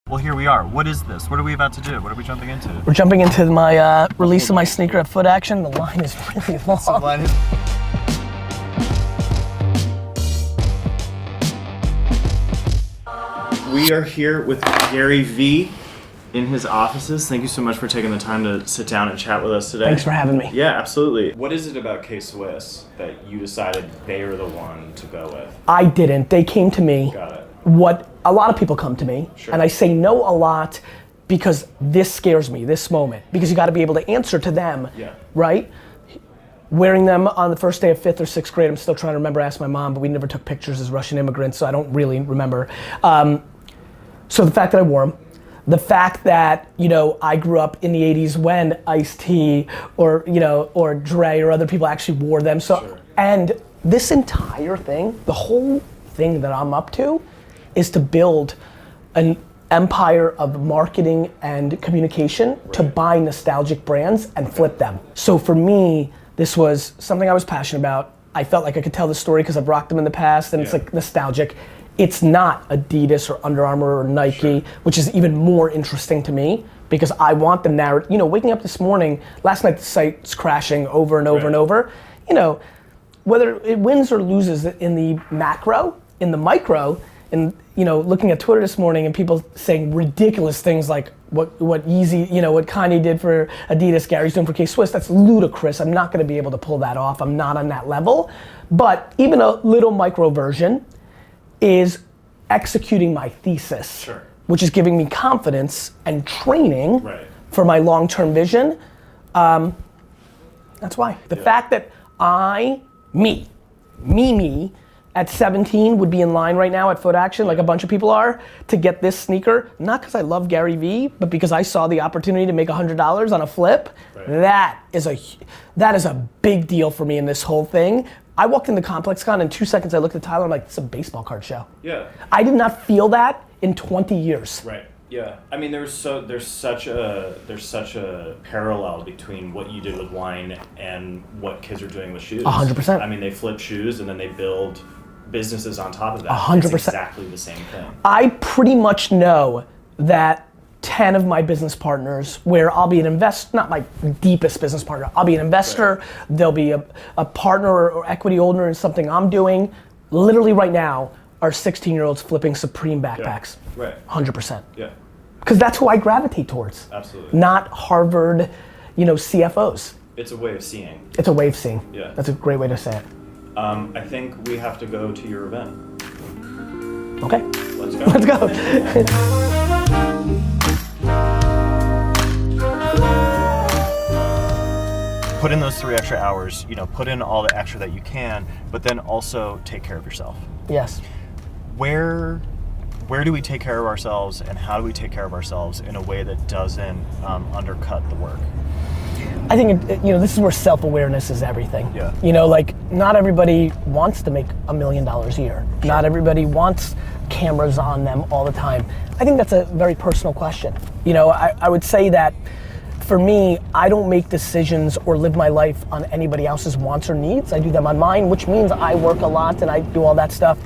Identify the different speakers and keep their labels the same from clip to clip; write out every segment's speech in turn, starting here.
Speaker 1: Well, here we are. What is this? What are we about to do? What are we jumping into?
Speaker 2: We're jumping into my release of my sneaker at Foot Action. The line is really long.
Speaker 1: The line is... We are here with Gary Vee in his offices. Thank you so much for taking the time to sit down and chat with us today.
Speaker 2: Thanks for having me.
Speaker 1: Yeah, absolutely. What is it about K-Swiss that you decided they are the one to go with?
Speaker 2: I didn't. They came to me.
Speaker 1: Got it.
Speaker 2: What a lot of people come to me,
Speaker 1: Sure.
Speaker 2: and I say no a lot because this scares me, this moment, because you got to be able to answer to them,
Speaker 1: Yeah.
Speaker 2: right? Wearing them on the first day of 5th or 6th grade, I'm still trying to remember, ask my mom, but we never took pictures as Russian immigrants, so I don't really remember. So the fact that I wore them, the fact that, you know, I grew up in the 80s when Ice-T or, you know, or Dre or other people actually wore them. So,
Speaker 1: Sure.
Speaker 2: And this entire thing, the whole thing that I'm up to is to build an empire of marketing and communication to buy nostalgic brands and flip them. So for me, this was something I was passionate about. I felt like I could tell the story because I've rocked them in the past and it's like nostalgic. It's not Adidas or Under Armour or Nike, which is even more interesting to me because I want the narrative. You know, waking up this morning, last night the site's crashing over and over and over. You know, whether it wins or loses in the macro, in the micro, and you know, looking at Twitter this morning and people saying ridiculous things like what Yeezy, you know, what Kanye did for Adidas, Gary's doing for K-Swiss, that's ludicrous. I'm not gonna be able to pull that off. I'm not on that level. But even a little micro version is executing my thesis,
Speaker 1: Sure.
Speaker 2: which is giving me confidence and training for my long-term vision. That's why. The fact that me, at 17 would be in line right now at Foot Action, like a bunch of people are, to get this sneaker, not because I love Gary Vee, but because I saw the opportunity to make $100 on a flip. That is a big deal for me in this whole thing. I walked into ComplexCon, in 2 seconds I looked at Tyler, I'm like, it's a baseball card show.
Speaker 1: Yeah.
Speaker 2: I did not feel that in 20 years.
Speaker 1: Right. Yeah. I mean, there's such a parallel between what you did with wine and what kids are doing with shoes.
Speaker 2: 100%.
Speaker 1: I mean, they flip shoes and then they build businesses on top of that.
Speaker 2: 100%.
Speaker 1: It's exactly the same thing.
Speaker 2: I pretty much know that 10 of my business partners, where I'll be an investor, not my deepest business partner, I'll be an investor, there'll be a partner or equity owner in something I'm doing. Literally right now, are 16-year-olds flipping Supreme backpacks.
Speaker 1: Yeah. Right.
Speaker 2: 100%.
Speaker 1: Yeah.
Speaker 2: Because that's who I gravitate towards.
Speaker 1: Absolutely.
Speaker 2: Not Harvard, you know, CFOs.
Speaker 1: It's a way of seeing.
Speaker 2: It's a way of seeing.
Speaker 1: Yeah.
Speaker 2: That's a great way to say it.
Speaker 1: I think we have to go to your event.
Speaker 2: Okay.
Speaker 1: Let's go.
Speaker 2: Let's go.
Speaker 1: Put in those 3 extra hours, you know, put in all the extra that you can, but then also take care of yourself.
Speaker 2: Yes.
Speaker 1: Where do we take care of ourselves and how do we take care of ourselves in a way that doesn't undercut the work?
Speaker 2: I think, you know, this is where self-awareness is everything.
Speaker 1: Yeah.
Speaker 2: You know, like, not everybody wants to make $1 million a year. Sure. Not everybody wants cameras on them all the time. I think that's a very personal question. You know, I would say that for me, I don't make decisions or live my life on anybody else's wants or needs. I do them on mine, which means I work a lot and I do all that stuff.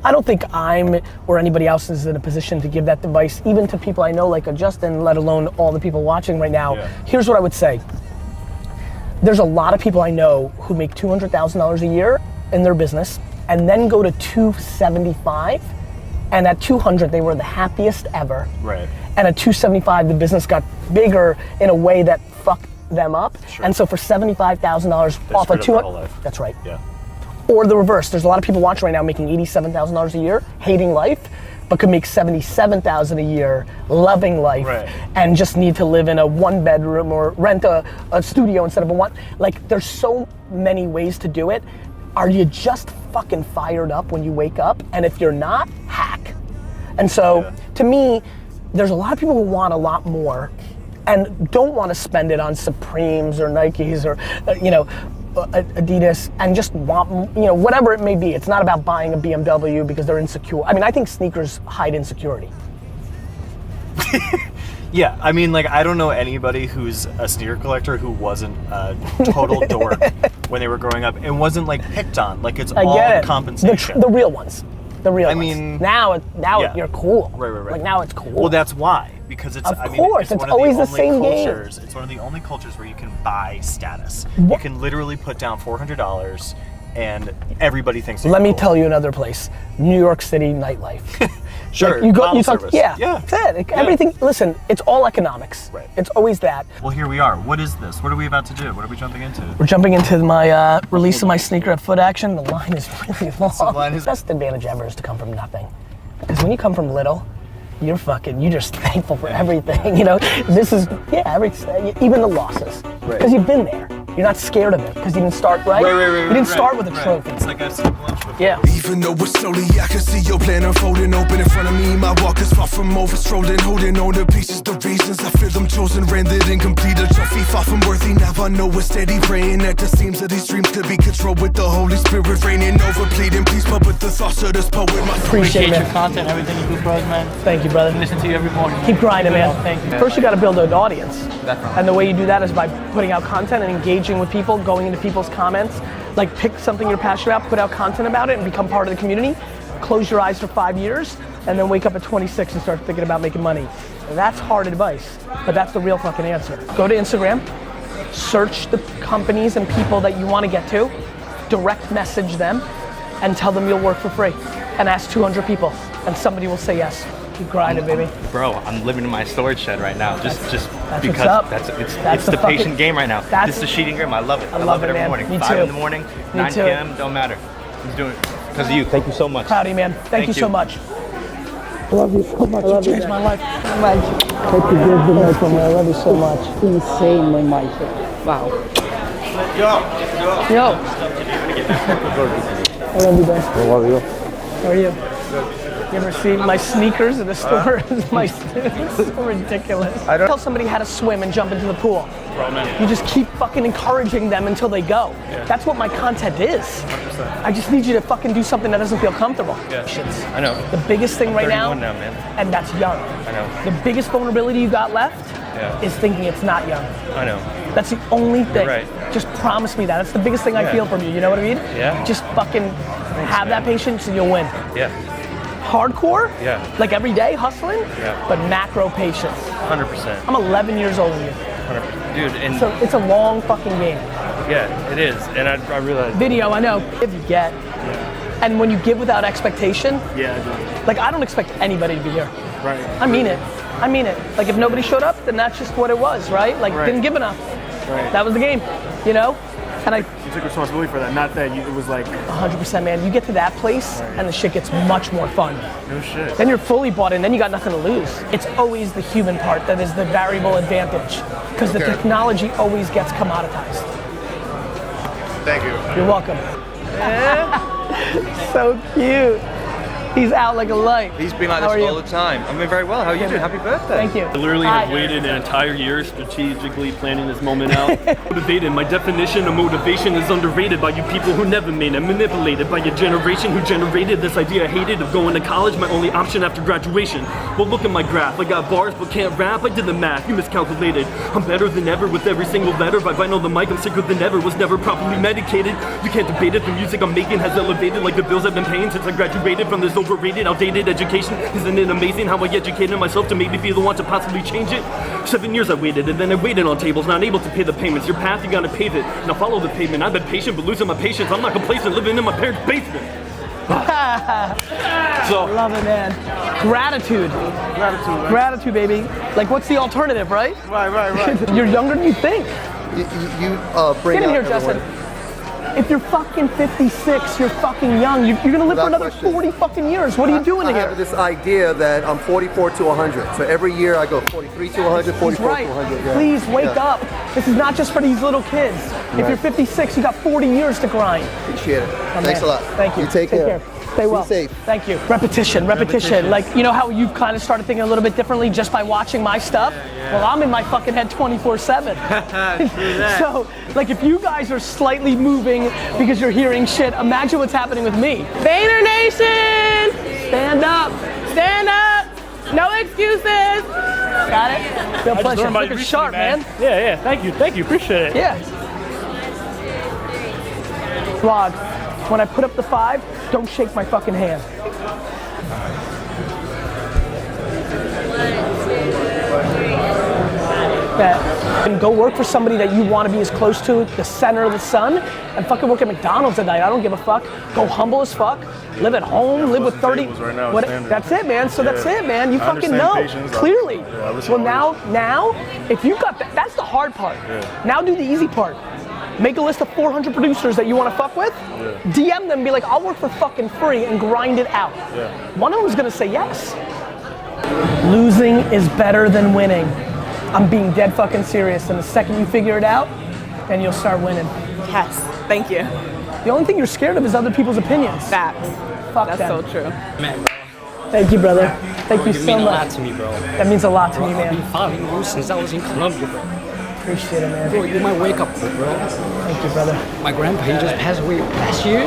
Speaker 2: I don't think I'm or anybody else is in a position to give that advice, even to people I know like a Justin, let alone all the people watching right now.
Speaker 1: Yeah.
Speaker 2: Here's what I would say. There's a lot of people I know who make $200,000 a year in their business and then go to 275, and at 200 they were the happiest ever.
Speaker 1: Right.
Speaker 2: And at 275 the business got bigger in a way that fucked them up.
Speaker 1: Sure.
Speaker 2: And so for $75,000 off of 200, that's right.
Speaker 1: Yeah.
Speaker 2: Or the reverse. There's a lot of people watching right now making $87,000 a year, hating life, but could make $77,000 a year, loving life, and just need to live in a 1-bedroom or rent a studio instead of a one. Like, there's so many ways to do it. Are you just fucking fired up when you wake up? And if you're not, hack. And so, to me, there's a lot of people who want a lot more and don't want to spend it on Supremes or Nikes or, you know, Adidas, and just want, you know, whatever it may be. It's not about buying a BMW because they're insecure. I mean, I think sneakers hide insecurity.
Speaker 1: Yeah, I mean, like, I don't know anybody who's a sneaker collector who wasn't a total dork when they were growing up and wasn't like picked on. Like, it's all compensation.
Speaker 2: The real ones. The real
Speaker 3: I
Speaker 2: ones.
Speaker 3: mean,
Speaker 2: now
Speaker 3: yeah.
Speaker 2: you're cool.
Speaker 3: Right.
Speaker 2: Like now it's cool.
Speaker 3: Well, that's why. Because it's,
Speaker 2: Of
Speaker 3: I mean,
Speaker 2: course, it's
Speaker 3: one
Speaker 2: always the
Speaker 3: of the only
Speaker 2: same game.
Speaker 3: cultures. It's one of the only cultures where you can buy status.
Speaker 2: What?
Speaker 3: You can literally put down $400 and everybody thinks you're
Speaker 2: Let me
Speaker 3: cool.
Speaker 2: tell you another place. New York City nightlife.
Speaker 3: Sure.
Speaker 2: Like, you go,
Speaker 3: bottle
Speaker 2: you talk,
Speaker 3: service.
Speaker 2: yeah,
Speaker 3: Yeah.
Speaker 2: that's it. Everything. Listen, it's all economics.
Speaker 3: Right.
Speaker 2: It's always that.
Speaker 3: Well, here we are. What is this? What are we about to do? What are we jumping into?
Speaker 2: We're jumping into my release of my sneaker at Foot Action. The line is really long.
Speaker 3: line is-
Speaker 2: Best advantage ever is to come from nothing. Because when you come from little, you're just thankful for everything. You know, this is, even the losses. Because you've been there. You're not scared of it because you didn't start right. You didn't start with a trophy.
Speaker 3: It's like I've seen lunch before.
Speaker 2: Yeah.
Speaker 4: Even though it's slowly, I can see your plan unfolding open in front of me. My walk is far from over, strolling, holding on to pieces. The reasons I feel them chosen, rendered incomplete. A trophy far from worthy. Now I know it's steady praying at the seams of these dreams could be controlled with the Holy Spirit reigning over, pleading peace. But with the thoughts of this poet, my
Speaker 2: Appreciate it,
Speaker 5: your
Speaker 2: man.
Speaker 5: content, everything you do for us, man.
Speaker 2: Thank you, brother.
Speaker 5: Listen to you every morning.
Speaker 2: Keep grinding, man.
Speaker 5: Thank you.
Speaker 2: First, you got to build an audience.
Speaker 5: Definitely.
Speaker 2: And the way you do that is by putting out content and engaging with people, going into people's comments. Like, pick something you're passionate about, put out content about it, and become part of the community. Close your eyes for 5 years, and then wake up at 26 and start thinking about making money. That's hard advice, but that's the real fucking answer. Go to Instagram, search the companies and people that you want to get to, direct message them, and tell them you'll work for free. And ask 200 people, and somebody will say yes. Keep grinding, baby.
Speaker 5: Bro, I'm living in my storage shed right now. Just
Speaker 2: That's
Speaker 5: because
Speaker 2: what's up.
Speaker 5: it's
Speaker 2: the
Speaker 5: the
Speaker 2: fucking-
Speaker 5: patient game right now.
Speaker 2: that's-
Speaker 5: This is the cheating game. I love it.
Speaker 2: I
Speaker 5: I
Speaker 2: love
Speaker 5: love
Speaker 2: it,
Speaker 5: it every
Speaker 2: man.
Speaker 5: morning.
Speaker 2: Me
Speaker 5: 5
Speaker 2: too.
Speaker 5: in the morning,
Speaker 2: Me
Speaker 5: 9
Speaker 2: too.
Speaker 5: p.m. Don't matter. I'm doing it because of you. Thank you so much.
Speaker 2: Proud of you, man. Thank you
Speaker 5: you.
Speaker 2: so much. I love you so much. You changed my life. Take the good, the nice one, man. I love you so much.
Speaker 6: Insanely nice. Wow.
Speaker 2: Yo. I love you, man.
Speaker 6: I love you.
Speaker 2: How are you? You ever see my sneakers in the store? It's so ridiculous. I don't tell somebody how to swim and jump into the pool. You just keep fucking encouraging them until they go. That's what my content is.
Speaker 5: 100%.
Speaker 2: I just need you to fucking do something that doesn't feel comfortable.
Speaker 5: I know.
Speaker 2: The biggest thing right now,
Speaker 5: 31 now, man.
Speaker 2: and that's young.
Speaker 5: I know.
Speaker 2: The biggest vulnerability you got left
Speaker 5: Yeah.
Speaker 2: is thinking it's not young.
Speaker 5: I know.
Speaker 2: That's the only thing.
Speaker 5: right.
Speaker 2: Just promise me that. That's the biggest thing I
Speaker 5: Yeah.
Speaker 2: feel from you. You know what I mean?
Speaker 5: Yeah.
Speaker 2: Just fucking have that patience and you'll win.
Speaker 5: Yeah.
Speaker 2: Hardcore?
Speaker 5: Yeah.
Speaker 2: Like every day hustling?
Speaker 5: Yeah.
Speaker 2: But macro patience.
Speaker 5: 100%.
Speaker 2: I'm 11 years older than you.
Speaker 5: 100%. Dude, and
Speaker 2: So it's a long fucking game.
Speaker 5: yeah, it is. And I realize.
Speaker 2: Video, I know. If you get. And when you give without expectation,
Speaker 5: Yeah.
Speaker 2: like I don't expect anybody to be here.
Speaker 5: Right.
Speaker 2: I mean it. I mean it. Like if nobody showed up, then that's just what it was, right? Like
Speaker 5: Right.
Speaker 2: didn't give enough.
Speaker 7: Right.
Speaker 2: That was the game, you know? And I
Speaker 7: You took responsibility for that. Not that it was like,
Speaker 2: 100%, man. You get to that place and the shit gets much more fun.
Speaker 7: no shit.
Speaker 2: Then you're fully bought in, then you got nothing to lose. It's always the human part that is the variable advantage because the technology always gets commoditized.
Speaker 8: Thank you.
Speaker 2: You're welcome. So cute. He's out like a light.
Speaker 9: He's been like
Speaker 2: How
Speaker 9: this
Speaker 2: are
Speaker 9: all
Speaker 2: you?
Speaker 9: the time. I'm doing very well. How are you doing? Happy birthday.
Speaker 2: Thank you.
Speaker 10: I literally
Speaker 2: Hi.
Speaker 10: have waited an entire year strategically planning this moment out. Motivated. My definition of motivation is underrated by you people who never made it. Manipulated by your generation who generated this idea I hated of going to college, my only option after graduation. Well, look at my graph. I got bars but can't rap. I did the math. You miscalculated. I'm better than ever with every single letter. By vinyl the mic, I'm sicker than ever. Was never properly medicated. You can't debate it. The music I'm making has elevated like the bills I've been paying since I graduated from this overrated, outdated education. Isn't it amazing how I educated myself to make me feel the want to possibly change it? 7 years I waited, and then I waited on tables, not able to pay the payments. Your path, you gotta pave it. Now follow the pavement. I've been patient, but losing my patience. I'm not complacent, living in my parents' basement. So,
Speaker 2: Love it, man. Gratitude.
Speaker 7: Gratitude, right?
Speaker 2: Gratitude, baby. Like, what's the alternative, right?
Speaker 7: Right.
Speaker 2: You're younger than you think.
Speaker 8: You bring
Speaker 2: Get in
Speaker 8: out
Speaker 2: here,
Speaker 8: everyone.
Speaker 2: Justin. If you're fucking 56, you're fucking young. You're gonna live for
Speaker 8: Without
Speaker 2: another
Speaker 8: question.
Speaker 2: 40 fucking years. What are you doing
Speaker 8: I
Speaker 2: here?
Speaker 8: have this idea that I'm 44 to 100. So every year I go 43 to 100,
Speaker 2: He's
Speaker 8: 44
Speaker 2: right.
Speaker 8: to 100. Yeah.
Speaker 2: Please wake
Speaker 8: Yeah.
Speaker 2: up. This is not just for these little kids. If
Speaker 8: Right.
Speaker 2: you're 56, you got 40 years to grind.
Speaker 8: Appreciate it.
Speaker 2: My
Speaker 8: Thanks
Speaker 2: man.
Speaker 8: a lot.
Speaker 2: Thank you.
Speaker 8: You take care.
Speaker 2: Stay well.
Speaker 8: Be safe.
Speaker 2: Thank you. Repetition. Like, you know how you've kind of started thinking a little bit differently just by watching my stuff? Well, I'm in my fucking head 24/7. So, like, if you guys are slightly moving because you're hearing shit, imagine what's happening with me. Vayner Nation! Stand up. Stand up. No excuses. Got it? Real pleasure. Looking sharp, man.
Speaker 7: Yeah. Thank you. Appreciate it.
Speaker 2: Yeah. Vlog. When I put up the 5, don't shake my fucking hand. And go work for somebody that you want to be as close to the center of the sun, and fucking work at McDonald's at night. I don't give a fuck. Go humble as fuck. Live at home. Live with 30.
Speaker 7: Right now,
Speaker 2: What, that's it, man. So that's it, man. You
Speaker 7: I
Speaker 2: fucking
Speaker 7: understand
Speaker 2: know
Speaker 7: patience.
Speaker 2: clearly.
Speaker 7: I listen
Speaker 2: Well,
Speaker 7: to
Speaker 2: now, if you got that, that's the hard part.
Speaker 7: Yeah.
Speaker 2: Now do the easy part. Make a list of 400 producers that you want to fuck with.
Speaker 7: Yeah.
Speaker 2: DM them, be like, I'll work for fucking free and grind it out.
Speaker 7: Yeah.
Speaker 2: One of them's gonna say yes. Losing is better than winning. I'm being dead fucking serious. And the second you figure it out, then you'll start winning.
Speaker 11: Yes, thank you.
Speaker 2: The only thing you're scared of is other people's opinions.
Speaker 11: Facts.
Speaker 2: Fuck
Speaker 11: That's
Speaker 2: them.
Speaker 11: so true.
Speaker 12: Man,
Speaker 2: Thank you, brother. Thank you
Speaker 12: you
Speaker 2: so
Speaker 12: mean a
Speaker 2: much.
Speaker 12: lot to me, bro.
Speaker 2: That means a lot to
Speaker 12: Bro,
Speaker 2: me,
Speaker 12: I've
Speaker 2: man.
Speaker 12: been following you since I was in Colombia, bro.
Speaker 2: Appreciate it, man.
Speaker 12: Bro, you're my wake-up call, bro.
Speaker 2: Thank you, brother.
Speaker 12: My grandpa, he just passed away last year.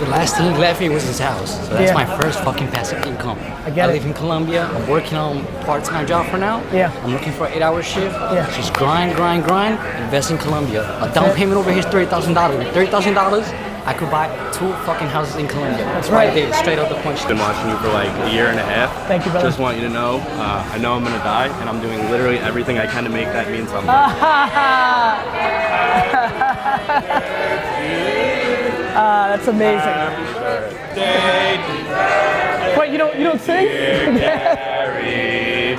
Speaker 12: The last thing he left me was his house. So that's
Speaker 2: Yeah.
Speaker 12: my first fucking passive income.
Speaker 2: I get it.
Speaker 12: live in Colombia. I'm working on part-time job for now.
Speaker 2: Yeah.
Speaker 12: I'm looking for an 8-hour shift.
Speaker 2: Yeah.
Speaker 12: Just grind, invest in Colombia. A down payment over here is $30,000. With $30,000, I could buy 2 fucking houses in Colombia.
Speaker 2: That's right.
Speaker 12: there, straight out the punch.
Speaker 10: Been watching you for like a year and a half.
Speaker 2: Thank you, brother.
Speaker 10: Just want you to know, I know I'm gonna die, and I'm doing literally everything I can to make that mean something.
Speaker 2: That's amazing. Wait, you don't sing?
Speaker 10: Gary,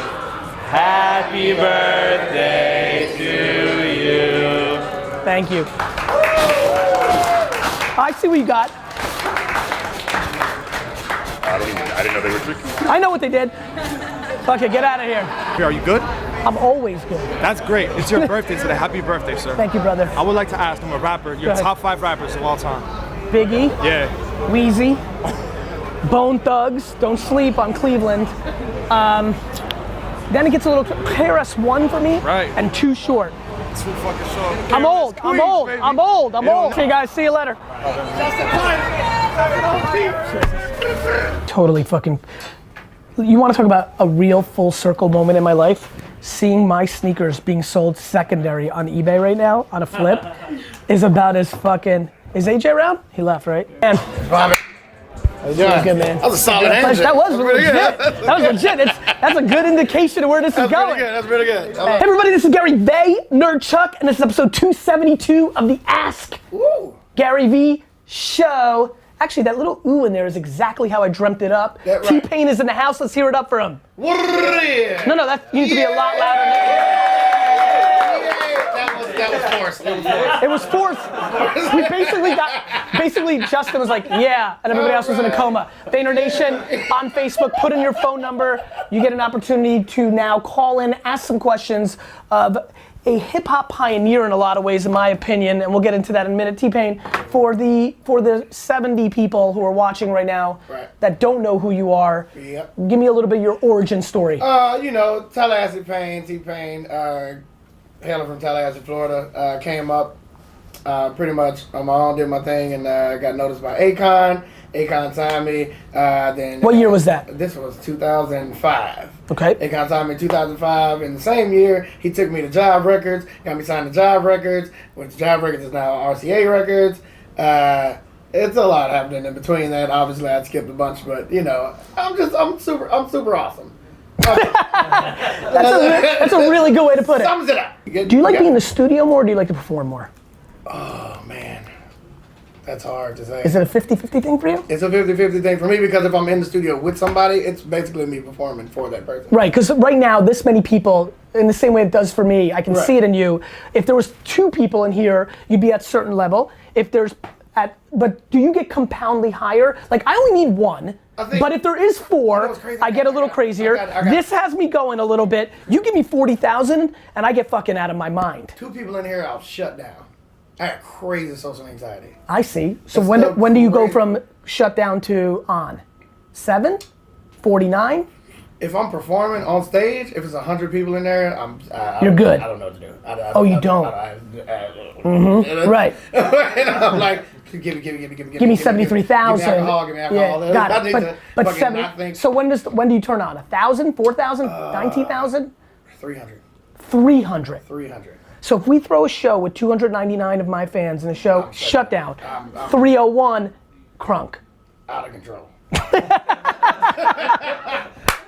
Speaker 10: happy birthday to you.
Speaker 2: Thank you. I see what you got.
Speaker 7: I didn't know they were drinking.
Speaker 2: I know what they did. Fuck it, get out of here.
Speaker 7: Are you good?
Speaker 2: I'm always good.
Speaker 7: That's great. It's your birthday today. Happy birthday, sir.
Speaker 2: Thank you, brother.
Speaker 7: I would like to ask, I'm a rapper,
Speaker 2: Go
Speaker 7: your
Speaker 2: ahead.
Speaker 7: top 5 rappers of all time.
Speaker 2: Biggie,
Speaker 7: Yeah.
Speaker 2: Wheezy, Bone Thugs, don't sleep on Cleveland. Then it gets a little KRS-One for me,
Speaker 7: Right.
Speaker 2: and Too Short.
Speaker 7: Too fucking short.
Speaker 2: I'm old. I'm old. I'm old. I'm old. See you guys. See you later. Totally fucking. You want to talk about a real full circle moment in my life? Seeing my sneakers being sold secondary on eBay right now on a flip is about as fucking. Is AJ around? He left, right? And
Speaker 8: Robert.
Speaker 2: yeah, good man.
Speaker 8: That was a solid answer.
Speaker 2: That was
Speaker 8: Pretty good.
Speaker 2: legit. That was legit. That's a good indication of where this is going.
Speaker 8: That's pretty good.
Speaker 2: Hey everybody, this is Gary Vaynerchuk, and this is episode 272 of the Ask Gary V show. Actually, that little ooh in there is exactly how I dreamt it up.
Speaker 8: That right.
Speaker 2: T-Pain is in the house. Let's hear it up for him. No, that you need to be a lot louder.
Speaker 8: That was forced.
Speaker 2: It was forced. We basically Justin was like, yeah, and everybody else was in a coma. Vayner Nation on Facebook, put in your phone number. You get an opportunity to now call in, ask some questions of a hip hop pioneer in a lot of ways, in my opinion, and we'll get into that in a minute. T-Pain, for the 70 people who are watching right now that don't know who you are, give me a little bit of your origin story.
Speaker 8: Tallahassee Pain, T-Pain, hailing from Tallahassee, Florida, came up pretty much on my own, did my thing, and got noticed by Akon. Akon signed me. Then
Speaker 2: What year was that?
Speaker 8: This was 2005.
Speaker 2: Okay.
Speaker 8: Akon signed me in 2005. In the same year, he took me to Jive Records, got me signed to Jive Records, which Jive Records is now RCA Records. It's a lot happening in between that. Obviously, I skipped a bunch, but I'm super awesome.
Speaker 2: That's a really good way to put it.
Speaker 8: Sums it up.
Speaker 2: Do you like being in the studio more, or do you like to perform more?
Speaker 8: Oh man, that's hard to say.
Speaker 2: Is it a 50-50 thing for you?
Speaker 8: It's a 50-50 thing for me because if I'm in the studio with somebody, it's basically me performing for that person.
Speaker 2: Right, because right now, this many people, in the same way it does for me, I can see it in you. If there was 2 people in here, you'd be at a certain level. But do you get compoundly higher? Like, I only need 1. But if there is 4, I get a little crazier. This has me going a little bit. You give me 40,000 and I get fucking out of my mind.
Speaker 8: 2 people in here, I'll shut down. I have crazy social anxiety.
Speaker 2: I see. So when do you go from shut down to on? 7? 49?
Speaker 8: If I'm performing on stage, if it's 100 people in there,
Speaker 2: You're good.
Speaker 8: I don't know what to do.
Speaker 2: You don't. Right.
Speaker 8: And I'm like, give me
Speaker 2: 73,000.
Speaker 8: Give me alcohol.
Speaker 2: Yeah, got it. But 70. So when do you turn on? 1,000, 4,000, 19,000?
Speaker 8: 300.
Speaker 2: 300.
Speaker 8: 300.
Speaker 2: So if we throw a show with 299 of my fans in a show, shut down. 301, crunk.
Speaker 8: Out of control.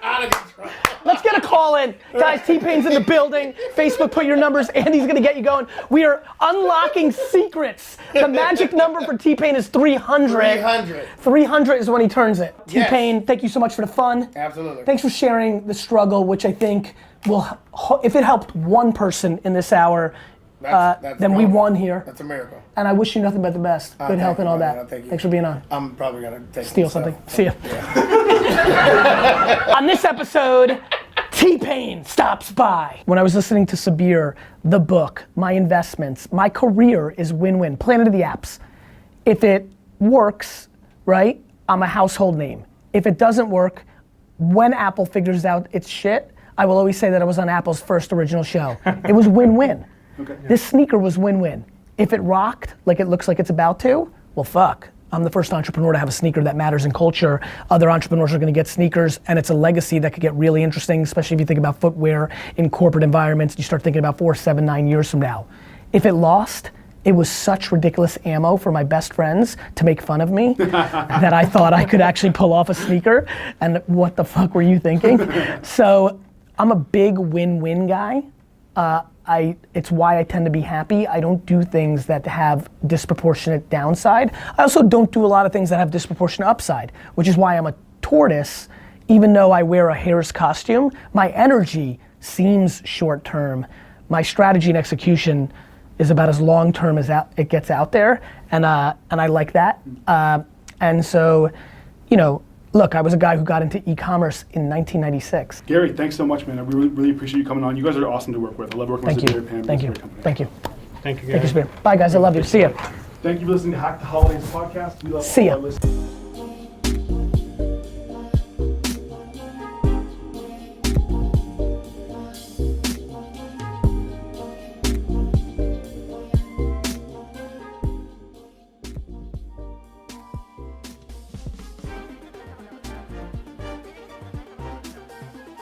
Speaker 8: Out of control.
Speaker 2: Let's get a call in. Guys, T-Pain's in the building. Facebook, put your numbers. Andy's gonna get you going. We are unlocking secrets. The magic number for T-Pain is 300.
Speaker 8: 300.
Speaker 2: 300 is when he turns it.
Speaker 8: Yes.
Speaker 2: T-Pain, thank you so much for the fun.
Speaker 8: Absolutely.
Speaker 2: Thanks for sharing the struggle, which I think will, if it helped one person in this hour,
Speaker 8: That's
Speaker 2: then we
Speaker 8: wonderful.
Speaker 2: won here.
Speaker 8: That's a miracle.
Speaker 2: And I wish you nothing but the best. Good
Speaker 8: Thank
Speaker 2: health and
Speaker 8: you,
Speaker 2: all
Speaker 8: man.
Speaker 2: that.
Speaker 8: Thank you.
Speaker 2: Thanks for being on.
Speaker 8: I'm probably gonna take
Speaker 2: Steal
Speaker 8: some
Speaker 2: something.
Speaker 8: stuff.
Speaker 2: See ya. On this episode, T-Pain stops by. When I was listening to Sabir, the book, my investments, my career is win-win. Planet of the Apps. If it works, right, I'm a household name. If it doesn't work, when Apple figures out its shit, I will always say that I was on Apple's first original show. It was win-win.
Speaker 7: Okay.
Speaker 2: This sneaker was win-win. If it rocked like it looks like it's about to, well, fuck. I'm the first entrepreneur to have a sneaker that matters in culture. Other entrepreneurs are gonna get sneakers, and it's a legacy that could get really interesting, especially if you think about footwear in corporate environments. You start thinking about 4, 7, 9 years from now. If it lost, it was such ridiculous ammo for my best friends to make fun of me that I thought I could actually pull off a sneaker. And what the fuck were you thinking? So I'm a big win-win guy. It's why I tend to be happy. I don't do things that have disproportionate downside. I also don't do a lot of things that have disproportionate upside, which is why I'm a tortoise. Even though I wear a hare's costume, my energy seems short term. My strategy and execution is about as long term as it gets out there, and I like that. And so, you know, look, I was a guy who got into e-commerce in 1996.
Speaker 7: Gary, thanks so much, man. I really appreciate you coming on. You guys are awesome to work with. I love working
Speaker 2: Thank
Speaker 7: with
Speaker 2: you.
Speaker 7: Sabir, Pam.
Speaker 2: Thank you.
Speaker 7: It's a great company.
Speaker 2: Thank you.
Speaker 5: Thank you, guys.
Speaker 2: Thank you, Sabir. Bye, guys. I love you. See ya.
Speaker 7: Thank you for listening to Hack the Holidays podcast. We love
Speaker 2: See
Speaker 7: all
Speaker 2: ya.
Speaker 7: our listeners.